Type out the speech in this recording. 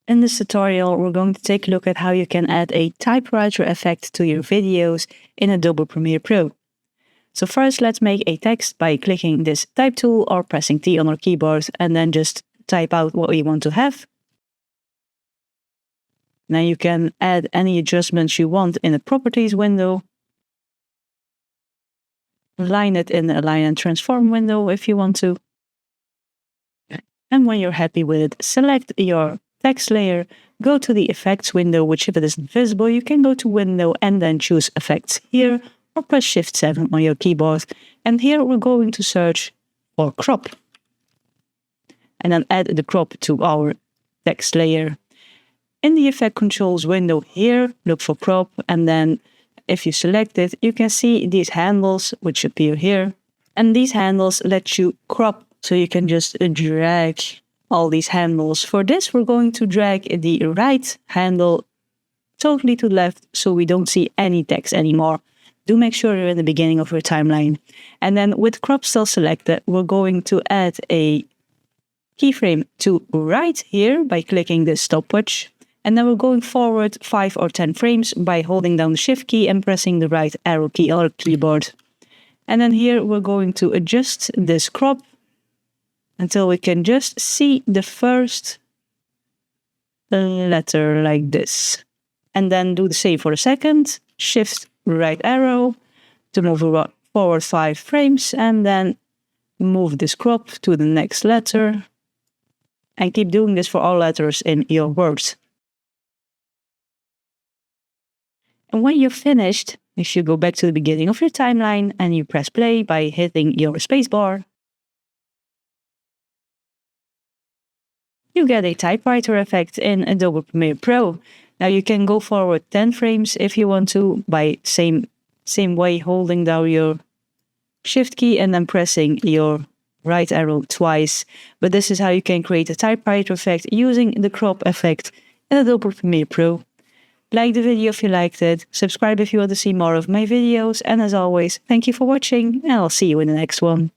In this tutorial, we're going to take a look at how you can add a typewriter effect to your videos in Adobe Premiere Pro. So first, let's make a text by clicking this type tool or pressing T on our keyboard and then just type out what we want to have. Now you can add any adjustments you want in the Properties window. Align it in the Align and Transform window if you want to. And when you're happy with it, select your text layer, go to the Effects window, which if it isn't visible, you can go to Window and then choose Effects here, or press Shift 7 on your keyboard. And here we're going to search for Crop. And then add the crop to our text layer. In the Effect Controls window here, look for Crop, and then if you select it, you can see these handles which appear here. And these handles let you crop, so you can just drag all these handles. For this, we're going to drag the right handle totally to the left so we don't see any text anymore. Do make sure you're in the beginning of your timeline. And then with crop still selected, we're going to add a keyframe to right here by clicking the stopwatch. And then we're going forward 5 or 10 frames by holding down the Shift key and pressing the right arrow key on our keyboard. And then here we're going to adjust this crop until we can just see the first letter like this. And then do the same for the second. Shift right arrow to move forward 5 frames and then move this crop to the next letter. And keep doing this for all letters in your words. And when you're finished, you should go back to the beginning of your timeline and you press play by hitting your spacebar. You get a typewriter effect in Adobe Premiere Pro. Now you can go forward 10 frames if you want to by same way, holding down your Shift key and then pressing your right arrow twice. But this is how you can create a typewriter effect using the crop effect in Adobe Premiere Pro. Like the video if you liked it, subscribe if you want to see more of my videos, and as always, thank you for watching and I'll see you in the next one.